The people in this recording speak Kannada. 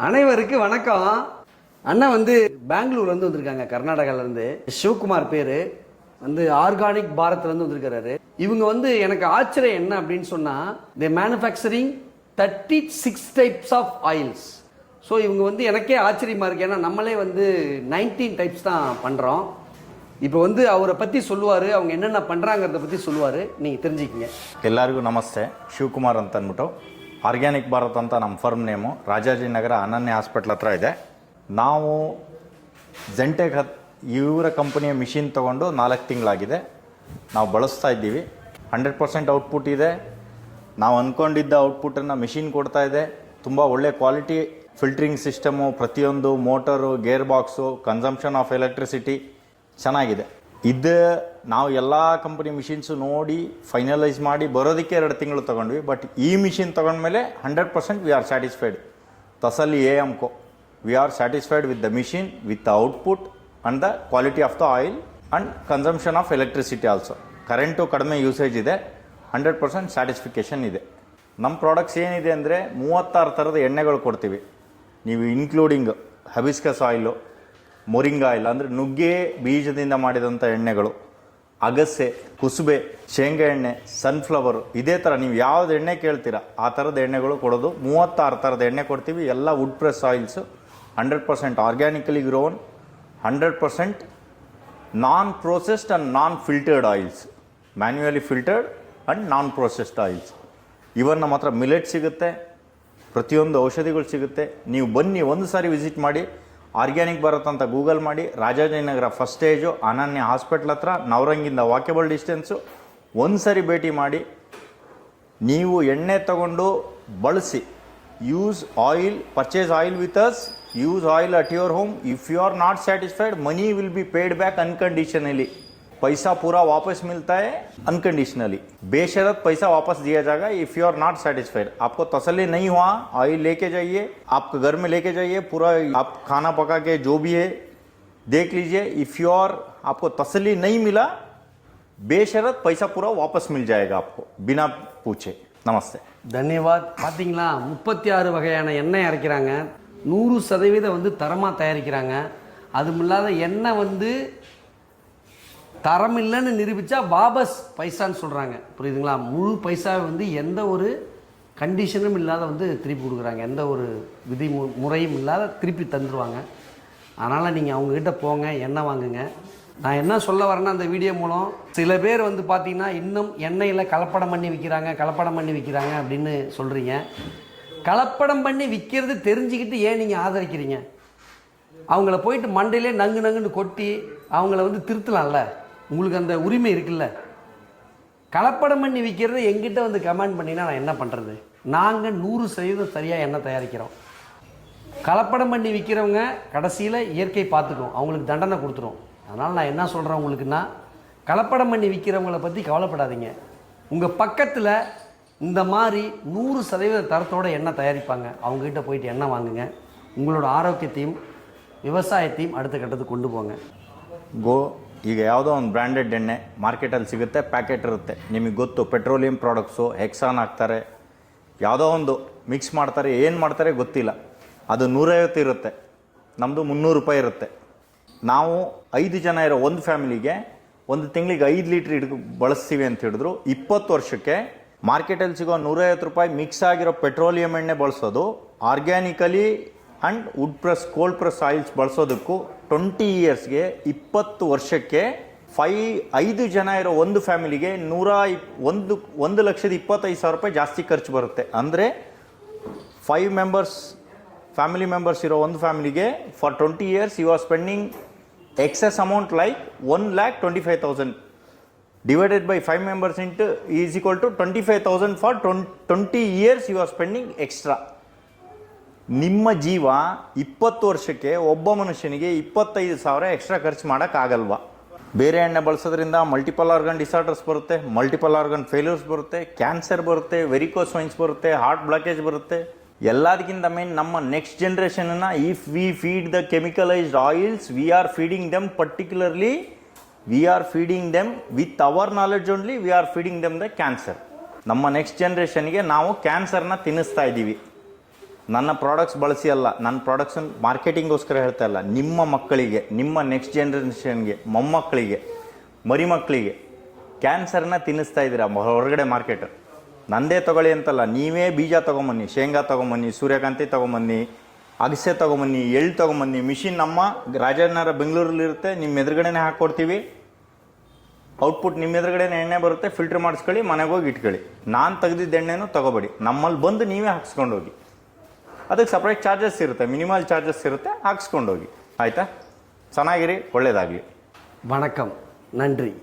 அனைவருக்கு வணக்கம். அண்ணா பெங்களூர்லேருந்து வந்திருக்காங்க, கர்நாடகாவிலேருந்து. சிவகுமார் பேர் ஆர்கானிக் பாரத்லேருந்து வந்திருக்கிறாரு. இவங்க எனக்கு ஆச்சரியம் என்ன அப்படின்னு சொன்னால், the manufacturing 36 types of oils. So இவங்க எனக்கே ஆச்சரியமாக இருக்குது. ஏன்னா நம்மளே 19 டைப்ஸ் தான் பண்ணுறோம். இப்போ அவரை பற்றி சொல்லுவார், அவங்க என்னென்ன பண்ணுறாங்கிறத பற்றி சொல்லுவார், நீங்கள் தெரிஞ்சுக்கிங்க. ಎಲ್ಲರಿಗೂ ನಮಸ್ತೆ. ಶಿವಕುಮಾರ್ ಅಂತ ಅಂದ್ಬಿಟ್ಟು ಆರ್ಗ್ಯಾನಿಕ್ ಭಾರತ್ ಅಂತ ನಮ್ಮ ಫರ್ಮ್ ನೇಮು. ರಾಜಾಜಿನಗರ ಅನನ್ಯ ಹಾಸ್ಪಿಟ್ಲ್ ಹತ್ರ ಇದೆ. ನಾವು ಜೆಂಟೆಕ್ ಇವರ ಕಂಪನಿಯ ಮಿಷಿನ್ ತೊಗೊಂಡು 4 ತಿಂಗಳಾಗಿದೆ. ನಾವು ಬಳಸ್ತಾ ಇದ್ದೀವಿ. 100% ಔಟ್ಪುಟ್ ಇದೆ. ನಾವು ಅಂದ್ಕೊಂಡಿದ್ದ ಔಟ್ಪುಟನ್ನು ಮಿಷಿನ್ ಕೊಡ್ತಾ ಇದೆ. ತುಂಬ ಒಳ್ಳೆ ಕ್ವಾಲಿಟಿ ಫಿಲ್ಟ್ರಿಂಗ್ ಸಿಸ್ಟಮು, ಪ್ರತಿಯೊಂದು motor, gear box, consumption of electricity ಚೆನ್ನಾಗಿದೆ. ಇದು ನಾವು ಎಲ್ಲ ಕಂಪನಿ ಮಿಷಿನ್ಸು ನೋಡಿ ಫೈನಲೈಸ್ ಮಾಡಿ ಬರೋದಕ್ಕೆ 2 ತಿಂಗಳು ತೊಗೊಂಡ್ವಿ. ಬಟ್ ಈ ಮಿಷಿನ್ ತೊಗೊಂಡ್ಮೇಲೆ 100% ವಿ ಆರ್ ಸ್ಯಾಟಿಸ್ಫೈಡ್. ತಸಲ್ಲಿ AMCO we are satisfied with the machine, with the output and the quality of the oil and consumption of electricity also. Current ಕಡಿಮೆ ಯೂಸೇಜ್ ಇದೆ. 100% ಸ್ಯಾಟಿಸ್ಫಿಕೇಷನ್ ಇದೆ. ನಮ್ಮ ಪ್ರಾಡಕ್ಟ್ಸ್ ಏನಿದೆ ಅಂದರೆ 36 ಥರದ ಎಣ್ಣೆಗಳು ಕೊಡ್ತೀವಿ. ನೀವು ಇನ್ಕ್ಲೂಡಿಂಗ್ ಹಬಿಸ್ಕಸ್ ಆಯಿಲು, ಮೊರಿಂಗಾ ಆಯಿಲ್ ಅಂದರೆ ನುಗ್ಗೆ ಬೀಜದಿಂದ ಮಾಡಿದಂಥ ಎಣ್ಣೆಗಳು, ಅಗಸೆ, ಕುಸುಬೆ, ಶೇಂಗಾ ಎಣ್ಣೆ, ಸನ್ಫ್ಲವರು, ಇದೇ ಥರ ನೀವು ಯಾವ್ದು ಎಣ್ಣೆ ಕೇಳ್ತೀರಾ ಆ ಥರದ ಎಣ್ಣೆಗಳು ಕೊಡೋದು. 36 ಥರದ ಎಣ್ಣೆ ಕೊಡ್ತೀವಿ. ಎಲ್ಲ wood press oils, 100% organically grown, 100% non processed and non filtered oils, manually filtered and non processed oils. Even ನಮ್ಮ ಹತ್ರ ಮಿಲೆಟ್ ಸಿಗುತ್ತೆ, ಪ್ರತಿಯೊಂದು ಔಷಧಿಗಳು ಸಿಗುತ್ತೆ. ನೀವು ಬನ್ನಿ, ಒಂದು ಸಾರಿ ವಿಸಿಟ್ ಮಾಡಿ. ಆರ್ಗ್ಯಾನಿಕ್ ಭಾರತ್ ಅಂತ ಗೂಗಲ್ ಮಾಡಿ. ರಾಜಾಜಿನಗರ ಫಸ್ಟ್ ಸ್ಟೇಜು, ಅನನ್ಯ ಹಾಸ್ಪಿಟ್ಲ್ ಹತ್ರ, ನವರಂಗಿಂದ ವಾಕೇಬಲ್ ಡಿಸ್ಟೆನ್ಸು. ಒಂದು ಸಾರಿ ಭೇಟಿ ಮಾಡಿ. ನೀವು ಎಣ್ಣೆ ತಗೊಂಡು ಬಳಸಿ. Use oil, purchase oil with us, use oil at your home. If you are not satisfied, money will be paid back unconditionally. पैसा पूरा वापस मिलता है अनकंडीशनली. बेशर्त पैसा वापस दिया जाएगा if you are not satisfied. आपको तसल्ली नहीं हुआ, ऑयल लेके जाइए, आपके घर में लेके जाइए. पूरा आप खाना पका के जो भी है देख लीजिए. इफ़ यू आर आपको तसल्ली नहीं मिला, बेशर्त पैसा पूरा वापस मिल जाएगा आपको, बिना पूछे. नमस्ते, धन्यवाद. பார்த்தீங்களா, 36 வகையான எண்ணெய் அரைக்கிறாங்க. 100% தரமாக தயாரிக்கிறாங்க. அதுமில்லாத எண்ணெய் தரம் இல்லைன்னு நிரூபித்தா வாபஸ் பைசான்னு சொல்கிறாங்க. புரியுதுங்களா? முழு பைசாவை எந்த ஒரு கண்டிஷனும் இல்லாத திருப்பி கொடுக்குறாங்க. எந்த ஒரு விதி முறையும் இல்லாத திருப்பி தந்துடுவாங்க. அதனால் நீங்கள் அவங்கக்கிட்ட போங்க, எண்ணெய் வாங்குங்க. நான் என்ன சொல்ல வரேன்னா, அந்த வீடியோ மூலம் சில பேர் பார்த்தீங்கன்னா இன்னும் எண்ணெயில் கலப்படம் பண்ணி விற்கிறாங்க அப்படின்னு சொல்கிறீங்க. கலப்படம் பண்ணி விற்கிறது தெரிஞ்சுக்கிட்டு ஏன் நீங்கள் ஆதரிக்கிறீங்க? அவங்கள போயிட்டு மண்டையிலே நங்குன்னு கொட்டி அவங்கள திருத்தலாம்ல. உங்களுக்கு அந்த உரிமை இருக்குல்ல. கலப்படம் பண்ணி விற்கிறத எங்கிட்ட கமெண்ட் பண்ணினா நான் என்ன பண்ணுறது? நாங்கள் 100% சரியாக எண்ணெய் தயாரிக்கிறோம். கலப்படம் பண்ணி விற்கிறவங்க கடைசியில் இயற்கை பார்த்துக்கும், அவங்களுக்கு தண்டனை கொடுத்துரும். அதனால் நான் என்ன சொல்கிறேன் உங்களுக்குன்னா, கலப்படம் பண்ணி விற்கிறவங்கள பற்றி கவலைப்படாதீங்க. உங்கள் பக்கத்தில் இந்த மாதிரி 100% தரத்தோடு எண்ணெய் தயாரிப்பாங்க. அவங்ககிட்ட போயிட்டு எண்ணெய் வாங்குங்க. உங்களோட ஆரோக்கியத்தையும் விவசாயத்தையும் அடுத்த கட்டத்துக்கு கொண்டு போங்க. ಈಗ ಯಾವುದೋ ಒಂದು ಬ್ರ್ಯಾಂಡೆಡ್ ಎಣ್ಣೆ ಮಾರ್ಕೆಟಲ್ಲಿ ಸಿಗುತ್ತೆ, ಪ್ಯಾಕೆಟ್ ಇರುತ್ತೆ. ನಿಮಗೆ ಗೊತ್ತು, ಪೆಟ್ರೋಲಿಯಂ ಪ್ರಾಡಕ್ಟ್ಸು, ಹೆಕ್ಸಾನ್ ಹಾಕ್ತಾರೆ, ಯಾವುದೋ ಒಂದು ಮಿಕ್ಸ್ ಮಾಡ್ತಾರೆ, ಏನು ಮಾಡ್ತಾರೆ ಗೊತ್ತಿಲ್ಲ. ಅದು 150 ಇರುತ್ತೆ, ನಮ್ಮದು 300 ರೂಪಾಯಿ ಇರುತ್ತೆ. ನಾವು 5 ಜನ ಇರೋ ಒಂದು ಫ್ಯಾಮಿಲಿಗೆ ಒಂದು ತಿಂಗಳಿಗೆ 5 ಲೀಟ್ರ್ ಬಳಸ್ತೀವಿ ಅಂತ ಹೇಳಿದ್ರು. 20 ವರ್ಷಕ್ಕೆ ಮಾರ್ಕೆಟಲ್ಲಿ ಸಿಗೋ 150 ರೂಪಾಯಿ ಮಿಕ್ಸ್ ಆಗಿರೋ ಪೆಟ್ರೋಲಿಯಂ ಎಣ್ಣೆ ಬಳಸೋದು, organically and wood press, cold press oils ಬಳಸೋದಕ್ಕೂ 20 ಇಯರ್ಸ್ಗೆ, 20 ವರ್ಷಕ್ಕೆ 5 ಜನ ಇರೋ ಒಂದು ಫ್ಯಾಮಿಲಿಗೆ 1,25,000 ರೂಪಾಯಿ ಜಾಸ್ತಿ ಖರ್ಚು ಬರುತ್ತೆ. ಅಂದರೆ 5 ಮೆಂಬರ್ಸ್, ಫ್ಯಾಮಿಲಿ ಮೆಂಬರ್ಸ್ ಇರೋ ಒಂದು ಫ್ಯಾಮಿಲಿಗೆ for 20 years you are spending excess amount like 1,25,000 divided by 5 members into is equal to 25,000 for 20 years you are spending extra. ನಿಮ್ಮ ಜೀವ 20 ವರ್ಷಕ್ಕೆ ಒಬ್ಬ ಮನುಷ್ಯನಿಗೆ 25,000 ಎಕ್ಸ್ಟ್ರಾ ಖರ್ಚು ಮಾಡೋಕ್ಕಾಗಲ್ವಾ? ಬೇರೆ ಎಣ್ಣೆ ಬಳಸೋದ್ರಿಂದ ಮಲ್ಟಿಪಲ್ ಆರ್ಗನ್ ಡಿಸಾರ್ಡರ್ಸ್ ಬರುತ್ತೆ, ಮಲ್ಟಿಪಲ್ ಆರ್ಗನ್ ಫೇಲ್ಯೂರ್ಸ್ ಬರುತ್ತೆ, ಕ್ಯಾನ್ಸರ್ ಬರುತ್ತೆ, ವೆರಿಕೋಸ್ ವೈನ್ಸ್ ಬರುತ್ತೆ, ಹಾರ್ಟ್ ಬ್ಲಾಕೇಜ್ ಬರುತ್ತೆ. ಎಲ್ಲದಕ್ಕಿಂತ ಮೇನ್ ನಮ್ಮ ನೆಕ್ಸ್ಟ್ ಜನ್ರೇಷನನ್ನು, if we feed the chemicalised oils, we are feeding them, particularly we are feeding them with our knowledge only, we are feeding them the cancer. ನಮ್ಮ ನೆಕ್ಸ್ಟ್ ಜನ್ರೇಷನ್ಗೆ ನಾವು ಕ್ಯಾನ್ಸರ್ನ ತಿನ್ನಿಸ್ತಾ ಇದ್ದೀವಿ. ನನ್ನ ಪ್ರಾಡಕ್ಟ್ಸ್ ಬಳಸಿ ಅಲ್ಲ, ನನ್ನ ಪ್ರಾಡಕ್ಟ್ಸನ್ನು ಮಾರ್ಕೆಟಿಂಗೋಸ್ಕರ ಹೇಳ್ತಾ ಇಲ್ಲ, ನಿಮ್ಮ ಮಕ್ಕಳಿಗೆ, ನಿಮ್ಮ ನೆಕ್ಸ್ಟ್ ಜನ್ರೇಷನ್ಗೆ, ಮೊಮ್ಮಕ್ಕಳಿಗೆ, ಮರಿಮಕ್ಕಳಿಗೆ ಕ್ಯಾನ್ಸರ್ನ ತಿನ್ನಿಸ್ತಾ ಇದ್ದೀರಾ ಹೊರಗಡೆ ಮಾರ್ಕೆಟ್. ನಂದೇ ತೊಗೊಳ್ಳಿ ಅಂತಲ್ಲ, ನೀವೇ ಬೀಜ ತೊಗೊಂಬನ್ನಿ, ಶೇಂಗಾ ತೊಗೊಂಬನ್ನಿ, ಸೂರ್ಯಕಾಂತಿ ತೊಗೊಂಬನ್ನಿ, ಅಗಸೆ ತೊಗೊಂಬನ್ನಿ, ಎಳ್ಳು ತೊಗೊಂಬನ್ನಿ. ಮಿಷಿನ್ ನಮ್ಮ ರಾಜನಗರ ಬೆಂಗಳೂರಲ್ಲಿರುತ್ತೆ, ನಿಮ್ಮ ಎದುರುಗಡೆನೇ ಹಾಕ್ಕೊಡ್ತೀವಿ. ಔಟ್ಪುಟ್ ನಿಮ್ಮ ಎದುರುಗಡೆನೇ ಎಣ್ಣೆ ಬರುತ್ತೆ, ಫಿಲ್ಟ್ರ್ ಮಾಡಿಸ್ಕೊಳ್ಳಿ, ಮನೆಗೆ ಹೋಗಿ ಇಟ್ಕೊಳ್ಳಿ. ನಾನು ತೆಗೆದಿದ್ದ ಎಣ್ಣೆನೂ ತೊಗೋಬೇಡಿ, ನಮ್ಮಲ್ಲಿ ಬಂದು ನೀವೇ ಹಾಕ್ಸ್ಕೊಂಡು ಹೋಗಿ. ಅದಕ್ಕೆ ಸಪ್ರೇಟ್ ಚಾರ್ಜಸ್ ಇರುತ್ತೆ, ಮಿನಿಮಲ್ ಚಾರ್ಜಸ್ ಇರುತ್ತೆ, ಹಾಕ್ಸ್ಕೊಂಡು ಹೋಗಿ. ಆಯಿತಾ? ಚೆನ್ನಾಗಿರಿ, ಒಳ್ಳೆಯದಾಗಲಿ. வணக்கம், நன்றி.